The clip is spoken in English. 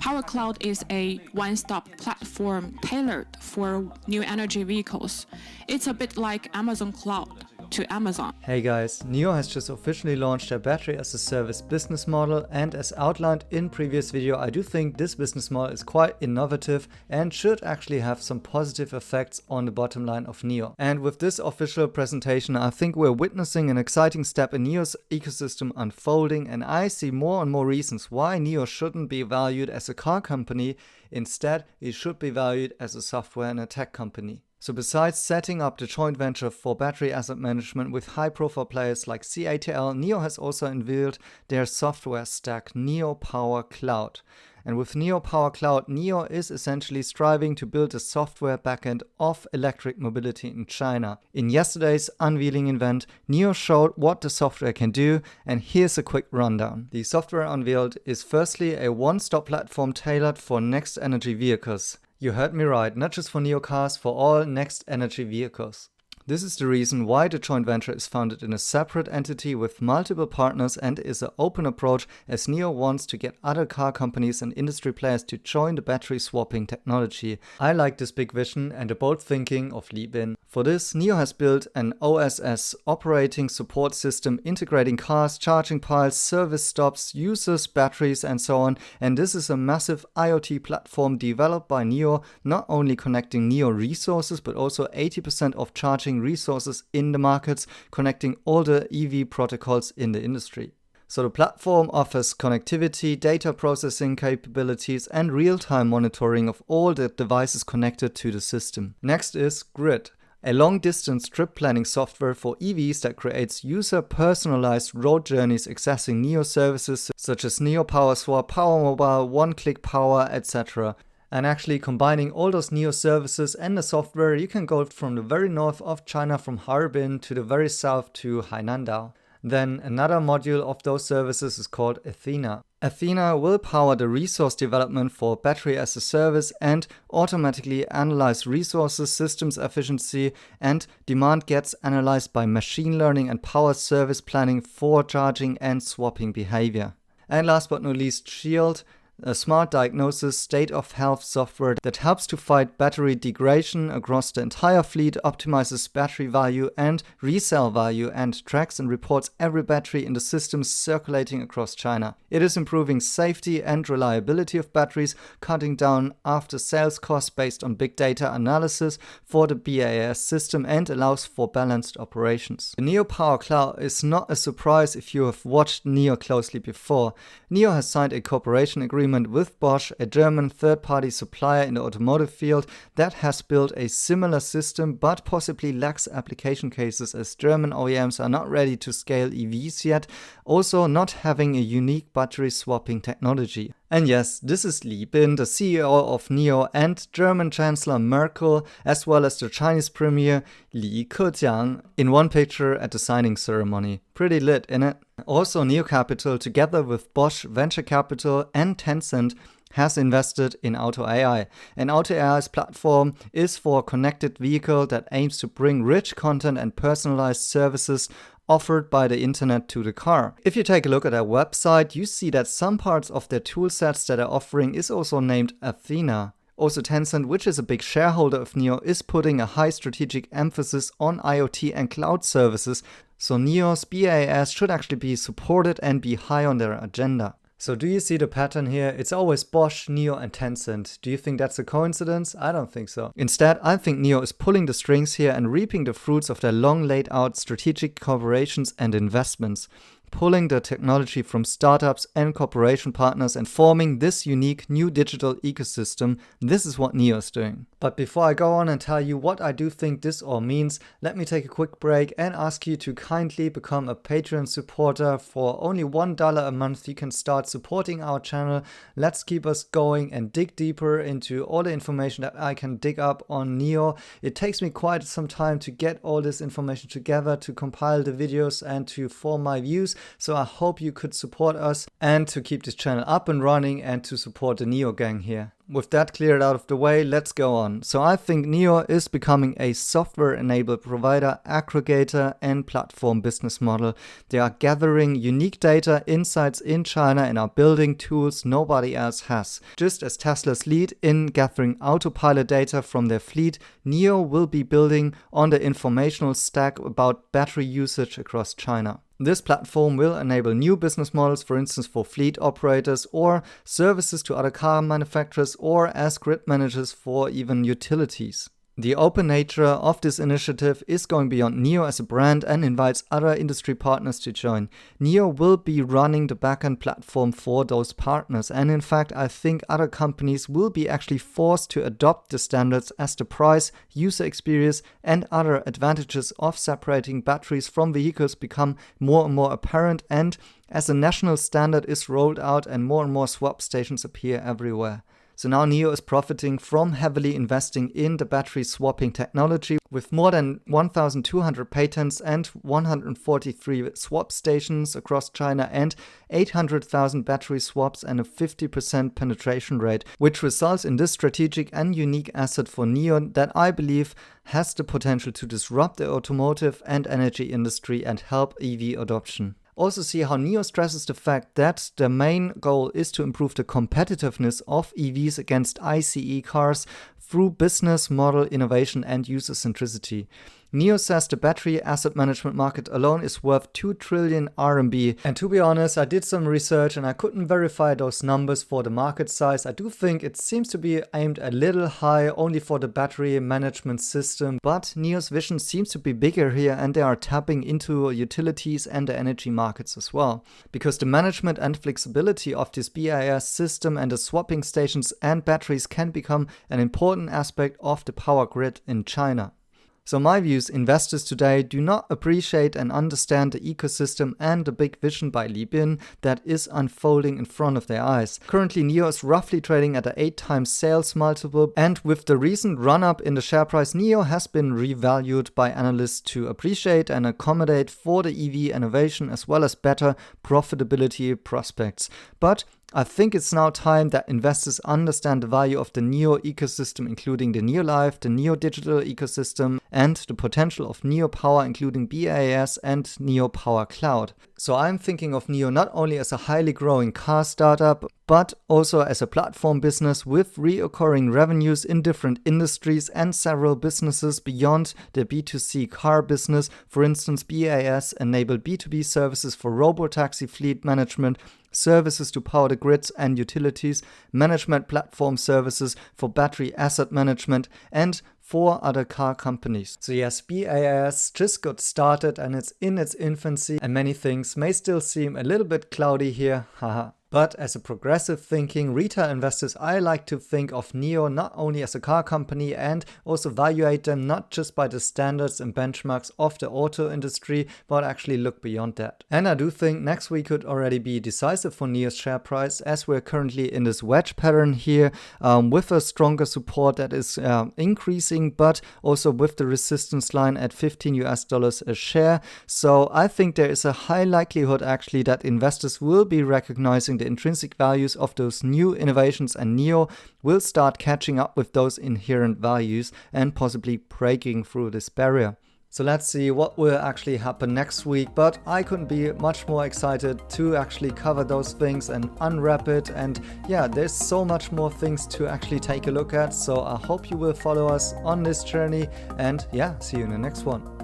PowerCloud is a one-stop platform tailored for new energy vehicles. It's a bit like Amazon Cloud to Amazon. Hey guys, NIO has just officially launched their battery as a service business model, and as outlined in previous video, I do think this business model is quite innovative and should actually have some positive effects on the bottom line of NIO. And with this official presentation, I think we're witnessing an exciting step in NIO's ecosystem unfolding, and I see more and more reasons why NIO shouldn't be valued as a car company. Instead, it should be valued as a software and a tech company. So besides setting up the joint venture for battery asset management with high-profile players like CATL, NIO has also unveiled their software stack, NIO Power Cloud. And with NIO Power Cloud, NIO is essentially striving to build a software backend of electric mobility in China. In yesterday's unveiling event, NIO showed what the software can do, and here's a quick rundown. The software unveiled is firstly a one-stop platform tailored for next energy vehicles. You heard me right, not just for NIO cars, for all next energy vehicles. This is the reason why the joint venture is founded in a separate entity with multiple partners and is an open approach, as NIO wants to get other car companies and industry players to join the battery swapping technology. I like this big vision and the bold thinking of Li Bin. For this, NIO has built an OSS operating support system integrating cars, charging piles, service stops, users, batteries and so on, and this is a massive IoT platform developed by NIO, not only connecting NIO resources but also 80% of charging resources in the markets, connecting all the EV protocols in the industry. So the platform offers connectivity, data processing capabilities and real-time monitoring of all the devices connected to the system. Next is Grid, a long-distance trip planning software for EVs that creates user-personalized road journeys accessing NIO services such as NIO Power Swap, Power Mobile, One-Click Power, etc. And actually combining all those NIO services and the software, you can go from the very north of China from Harbin to the very south to Hainandao. Then another module of those services is called Athena. Athena will power the resource development for battery as a service and automatically analyze resources, systems efficiency, and demand gets analyzed by machine learning and power service planning for charging and swapping behavior. And last but not least, Shield, a smart diagnosis state of health software that helps to fight battery degradation across the entire fleet, optimizes battery value and resale value, and tracks and reports every battery in the systems circulating across China. It is improving safety and reliability of batteries, cutting down after sales costs based on big data analysis for the BAS system, and allows for balanced operations. The NIO Power Cloud is not a surprise if you have watched NIO closely before. NIO has signed a cooperation agreement with Bosch, a German third-party supplier in the automotive field that has built a similar system but possibly lacks application cases, as German OEMs are not ready to scale EVs yet, also not having a unique battery swapping technology. And yes, this is Li Bin, the CEO of NIO, and German Chancellor Merkel, as well as the Chinese Premier Li Keqiang, in one picture at the signing ceremony. Pretty lit, innit? Also, NIO Capital, together with Bosch Venture Capital and Tencent, has invested in AutoAI. And AutoAI's platform is for a connected vehicle that aims to bring rich content and personalized services offered by the internet to the car. If you take a look at their website, you see that some parts of their toolsets that they're offering is also named Athena. Also Tencent, which is a big shareholder of NIO, is putting a high strategic emphasis on IoT and cloud services, so NIO's BAS should actually be supported and be high on their agenda. So do you see the pattern here? It's always Bosch, NIO and Tencent. Do you think that's a coincidence? I don't think so. Instead, I think NIO is pulling the strings here and reaping the fruits of their long laid out strategic collaborations and investments, pulling the technology from startups and corporation partners and forming this unique new digital ecosystem. This is what NIO is doing. But before I go on and tell you what I do think this all means, let me take a quick break and ask you to kindly become a Patreon supporter. For only $1 a month, you can start supporting our channel. Let's keep us going and dig deeper into all the information that I can dig up on NIO. It takes me quite some time to get all this information together, to compile the videos and to form my views. So I hope you could support us and to keep this channel up and running and to support the NIO gang here. With that cleared out of the way, let's go on. So I think NIO is becoming a software-enabled provider, aggregator and platform business model. They are gathering unique data, insights in China and are building tools nobody else has. Just as Tesla's lead in gathering autopilot data from their fleet, NIO will be building on the informational stack about battery usage across China. This platform will enable new business models, for instance for fleet operators or services to other car manufacturers or as grid managers for even utilities. The open nature of this initiative is going beyond NIO as a brand and invites other industry partners to join. NIO will be running the backend platform for those partners, and in fact I think other companies will be actually forced to adopt the standards as the price, user experience and other advantages of separating batteries from vehicles become more and more apparent, and as a national standard is rolled out and more swap stations appear everywhere. So now NIO is profiting from heavily investing in the battery swapping technology with more than 1,200 patents and 143 swap stations across China and 800,000 battery swaps and a 50% penetration rate, which results in this strategic and unique asset for NIO that I believe has the potential to disrupt the automotive and energy industry and help EV adoption. Also see how NIO stresses the fact that the main goal is to improve the competitiveness of EVs against ICE cars through business model innovation and user centricity. NIO says the battery asset management market alone is worth 2 trillion RMB. And to be honest, I did some research and I couldn't verify those numbers for the market size. I do think it seems to be aimed a little high only for the battery management system. But NIO's vision seems to be bigger here, and they are tapping into utilities and the energy markets as well. Because the management and flexibility of this BIS system and the swapping stations and batteries can become an important aspect of the power grid in China. So my views, investors today do not appreciate and understand the ecosystem and the big vision by Li Bin that is unfolding in front of their eyes. Currently NIO is roughly trading at an 8x sales multiple, and with the recent run-up in the share price, NIO has been revalued by analysts to appreciate and accommodate for the EV innovation as well as better profitability prospects. But I think it's now time that investors understand the value of the NIO ecosystem, including the NIO Life, the NIO Digital ecosystem, and the potential of NIO Power, including BAS and NIO Power Cloud. So I'm thinking of NIO not only as a highly growing car startup, but also as a platform business with reoccurring revenues in different industries and several businesses beyond the B2C car business. For instance, BAS enabled B2B services for robotaxi fleet management, services to power the grids and utilities, management platform services for battery asset management, and 4 other car companies. So yes, BAS just got started and it's in its infancy, and many things may still seem a little bit cloudy here, haha. But as a progressive thinking retail investors, I like to think of NIO not only as a car company and also evaluate them not just by the standards and benchmarks of the auto industry, but actually look beyond that. And I do think next week could already be decisive for NIO's share price, as we're currently in this wedge pattern here with a stronger support that is increasing, but also with the resistance line at $15 a share. So I think there is a high likelihood actually that investors will be recognizing the intrinsic values of those new innovations, and NIO will start catching up with those inherent values and possibly breaking through this barrier. So let's see what will actually happen next week, but I couldn't be much more excited to actually cover those things and unwrap it. And yeah, there's so much more things to actually take a look at, so I hope you will follow us on this journey, and yeah, see you in the next one.